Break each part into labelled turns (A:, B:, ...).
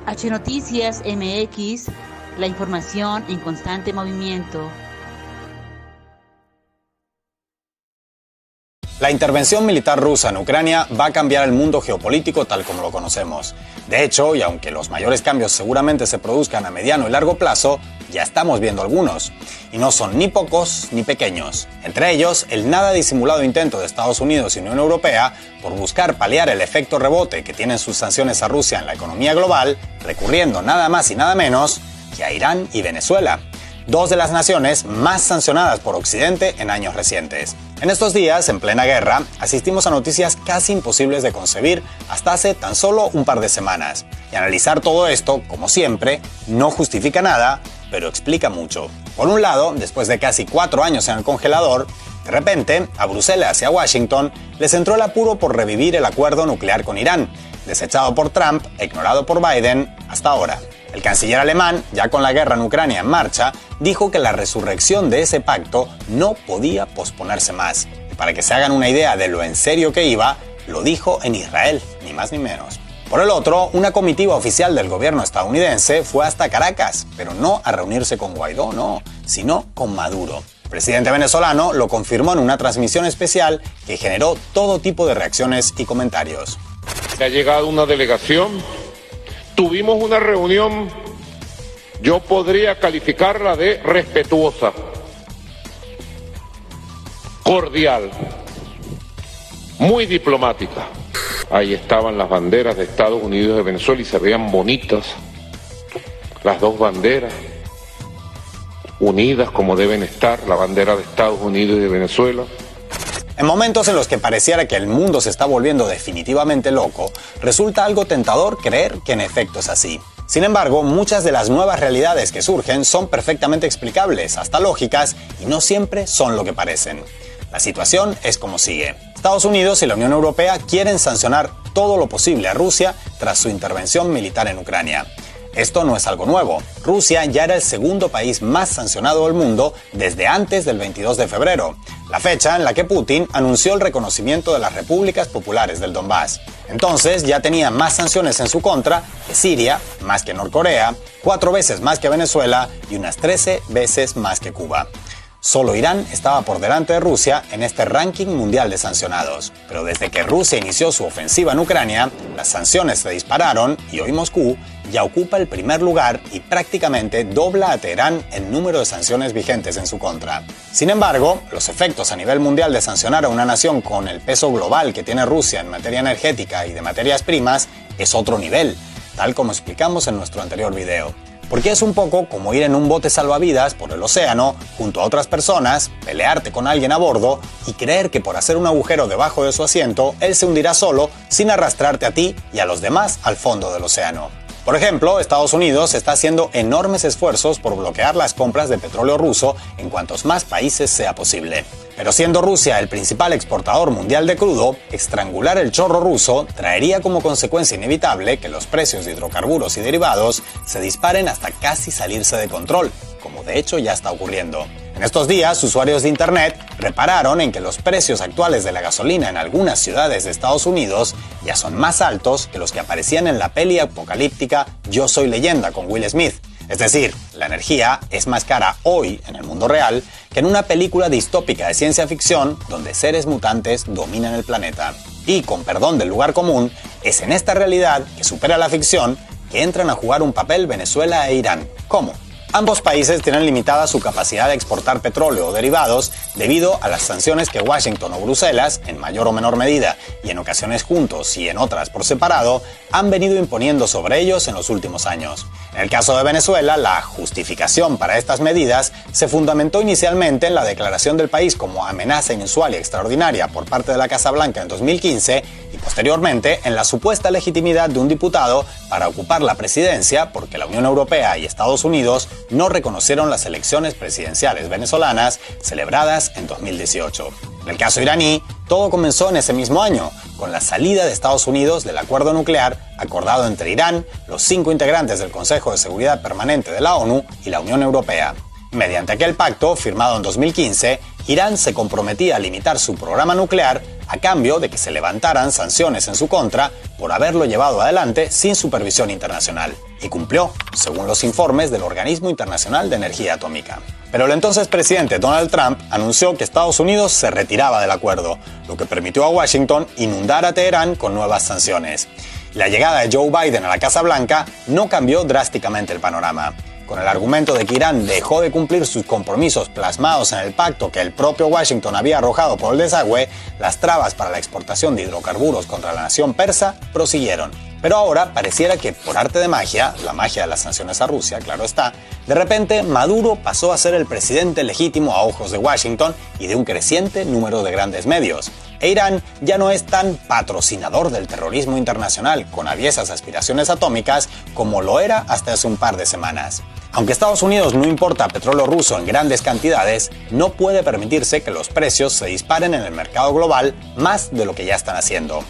A: H Noticias MX, la información en constante movimiento.
B: La intervención militar rusa en Ucrania va a cambiar el mundo geopolítico tal como lo conocemos. De hecho, y aunque los mayores cambios seguramente se produzcan a mediano y largo plazo, ya estamos viendo algunos. Y no son ni pocos ni pequeños. Entre ellos, el nada disimulado intento de Estados Unidos y Unión Europea por buscar paliar el efecto rebote que tienen sus sanciones a Rusia en la economía global, recurriendo nada más y nada menos que a Irán y Venezuela, dos de las naciones más sancionadas por Occidente en años recientes. En estos días, en plena guerra, asistimos a noticias casi imposibles de concebir hasta hace tan solo un par de semanas. Y analizar todo esto, como siempre, no justifica nada, pero explica mucho. Por un lado, después de casi 4 años en el congelador, de repente, a Bruselas y a Washington les entró el apuro por revivir el acuerdo nuclear con Irán, desechado por Trump e ignorado por Biden hasta ahora. El canciller alemán, ya con la guerra en Ucrania en marcha, dijo que la resurrección de ese pacto no podía posponerse más. Y para que se hagan una idea de lo en serio que iba, lo dijo en Israel, ni más ni menos. Por el otro, una comitiva oficial del gobierno estadounidense fue hasta Caracas, pero no a reunirse con Guaidó, no, sino con Maduro. El presidente venezolano lo confirmó en una transmisión especial que generó todo tipo de reacciones y comentarios.
C: Ha llegado una delegación. Tuvimos una reunión, yo podría calificarla de respetuosa, cordial, muy diplomática. Ahí estaban las banderas de Estados Unidos y de Venezuela y se veían bonitas, las dos banderas, unidas como deben estar, la bandera de Estados Unidos y de Venezuela.
B: En momentos en los que pareciera que el mundo se está volviendo definitivamente loco, resulta algo tentador creer que en efecto es así. Sin embargo, muchas de las nuevas realidades que surgen son perfectamente explicables, hasta lógicas, y no siempre son lo que parecen. La situación es como sigue. Estados Unidos y la Unión Europea quieren sancionar todo lo posible a Rusia tras su intervención militar en Ucrania. Esto no es algo nuevo. Rusia ya era el segundo país más sancionado del mundo desde antes del 22 de febrero, la fecha en la que Putin anunció el reconocimiento de las repúblicas populares del Donbass. Entonces ya tenía más sanciones en su contra que Siria, más que Norcorea, 4 veces más que Venezuela y unas 13 veces más que Cuba. Solo Irán estaba por delante de Rusia en este ranking mundial de sancionados. Pero desde que Rusia inició su ofensiva en Ucrania, las sanciones se dispararon y hoy Moscú ya ocupa el primer lugar y prácticamente dobla a Teherán en número de sanciones vigentes en su contra. Sin embargo, los efectos a nivel mundial de sancionar a una nación con el peso global que tiene Rusia en materia energética y de materias primas es otro nivel, tal como explicamos en nuestro anterior video. Porque es un poco como ir en un bote salvavidas por el océano, junto a otras personas, pelearte con alguien a bordo y creer que por hacer un agujero debajo de su asiento, él se hundirá solo sin arrastrarte a ti y a los demás al fondo del océano. Por ejemplo, Estados Unidos está haciendo enormes esfuerzos por bloquear las compras de petróleo ruso en cuantos más países sea posible. Pero siendo Rusia el principal exportador mundial de crudo, estrangular el chorro ruso traería como consecuencia inevitable que los precios de hidrocarburos y derivados se disparen hasta casi salirse de control, como de hecho ya está ocurriendo. En estos días, usuarios de Internet repararon en que los precios actuales de la gasolina en algunas ciudades de Estados Unidos ya son más altos que los que aparecían en la peli apocalíptica Yo Soy Leyenda con Will Smith. Es decir, la energía es más cara hoy en el mundo real que en una película distópica de ciencia ficción donde seres mutantes dominan el planeta. Y, con perdón del lugar común, es en esta realidad que supera la ficción que entran a jugar un papel Venezuela e Irán. ¿Cómo? Ambos países tienen limitada su capacidad de exportar petróleo o derivados debido a las sanciones que Washington o Bruselas, en mayor o menor medida y en ocasiones juntos y en otras por separado, han venido imponiendo sobre ellos en los últimos años. En el caso de Venezuela, la justificación para estas medidas se fundamentó inicialmente en la declaración del país como amenaza inusual y extraordinaria por parte de la Casa Blanca en 2015 y posteriormente en la supuesta legitimidad de un diputado para ocupar la presidencia porque la Unión Europea y Estados Unidos no reconocieron las elecciones presidenciales venezolanas celebradas en 2018. En el caso iraní, todo comenzó en ese mismo año, con la salida de Estados Unidos del acuerdo nuclear acordado entre Irán, los 5 integrantes del Consejo de Seguridad Permanente de la ONU y la Unión Europea. Mediante aquel pacto, firmado en 2015, Irán se comprometía a limitar su programa nuclear a cambio de que se levantaran sanciones en su contra por haberlo llevado adelante sin supervisión internacional. Y cumplió, según los informes del Organismo Internacional de Energía Atómica. Pero el entonces presidente Donald Trump anunció que Estados Unidos se retiraba del acuerdo, lo que permitió a Washington inundar a Teherán con nuevas sanciones. La llegada de Joe Biden a la Casa Blanca no cambió drásticamente el panorama. Con el argumento de que Irán dejó de cumplir sus compromisos plasmados en el pacto que el propio Washington había arrojado por el desagüe, las trabas para la exportación de hidrocarburos contra la nación persa prosiguieron. Pero ahora pareciera que por arte de magia, la magia de las sanciones a Rusia, claro está, de repente Maduro pasó a ser el presidente legítimo a ojos de Washington y de un creciente número de grandes medios. E Irán ya no es tan patrocinador del terrorismo internacional con aviesas aspiraciones atómicas como lo era hasta hace un par de semanas. Aunque Estados Unidos no importa petróleo ruso en grandes cantidades, no puede permitirse que los precios se disparen en el mercado global más de lo que ya están haciendo.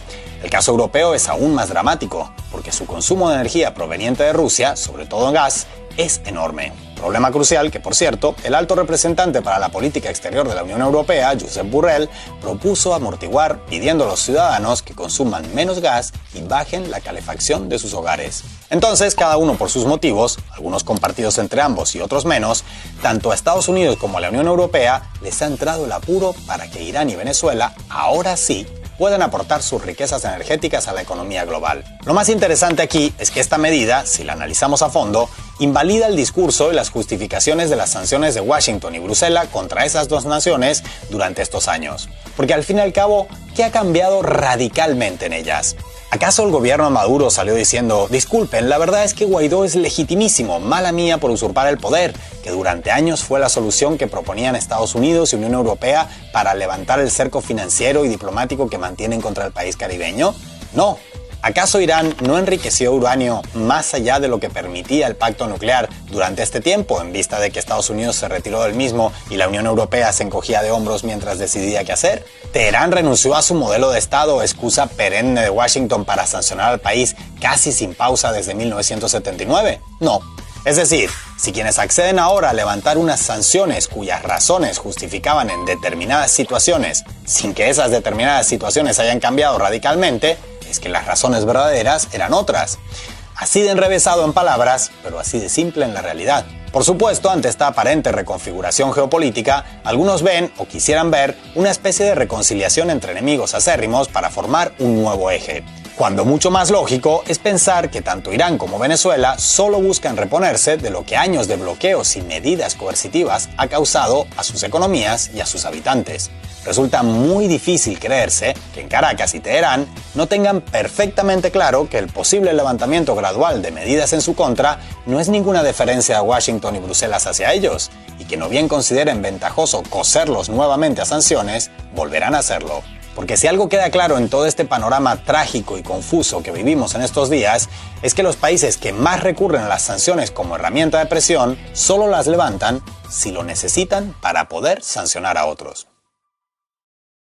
B: El caso europeo es aún más dramático, porque su consumo de energía proveniente de Rusia, sobre todo en gas, es enorme. Problema crucial que, por cierto, el alto representante para la política exterior de la Unión Europea, Josep Borrell, propuso amortiguar pidiendo a los ciudadanos que consuman menos gas y bajen la calefacción de sus hogares. Entonces, cada uno por sus motivos, algunos compartidos entre ambos y otros menos, tanto a Estados Unidos como a la Unión Europea les ha entrado el apuro para que Irán y Venezuela, ahora sí, pueden aportar sus riquezas energéticas a la economía global. Lo más interesante aquí es que esta medida, si la analizamos a fondo, invalida el discurso y las justificaciones de las sanciones de Washington y Bruselas contra esas dos naciones durante estos años. Porque al fin y al cabo, ¿qué ha cambiado radicalmente en ellas? ¿Acaso el gobierno de Maduro salió diciendo, disculpen, la verdad es que Guaidó es legitimísimo, mala mía por usurpar el poder, que durante años fue la solución que proponían Estados Unidos y Unión Europea para levantar el cerco financiero y diplomático que mantienen contra el país caribeño? No. ¿Acaso Irán no enriqueció uranio más allá de lo que permitía el pacto nuclear durante este tiempo, en vista de que Estados Unidos se retiró del mismo y la Unión Europea se encogía de hombros mientras decidía qué hacer? ¿Teherán renunció a su modelo de Estado, excusa perenne de Washington para sancionar al país casi sin pausa desde 1979? No. Es decir, si quienes acceden ahora a levantar unas sanciones cuyas razones justificaban en determinadas situaciones, sin que esas determinadas situaciones hayan cambiado radicalmente, es que las razones verdaderas eran otras. Así de enrevesado en palabras, pero así de simple en la realidad. Por supuesto, ante esta aparente reconfiguración geopolítica, algunos ven o quisieran ver una especie de reconciliación entre enemigos acérrimos para formar un nuevo eje. Cuando mucho más lógico es pensar que tanto Irán como Venezuela solo buscan reponerse de lo que años de bloqueos y medidas coercitivas ha causado a sus economías y a sus habitantes. Resulta muy difícil creerse que en Caracas y Teherán no tengan perfectamente claro que el posible levantamiento gradual de medidas en su contra no es ninguna deferencia a Washington y Bruselas hacia ellos, y que no bien consideren ventajoso coserlos nuevamente a sanciones, volverán a hacerlo. Porque si algo queda claro en todo este panorama trágico y confuso que vivimos en estos días, es que los países que más recurren a las sanciones como herramienta de presión solo las levantan si lo necesitan para poder sancionar a otros.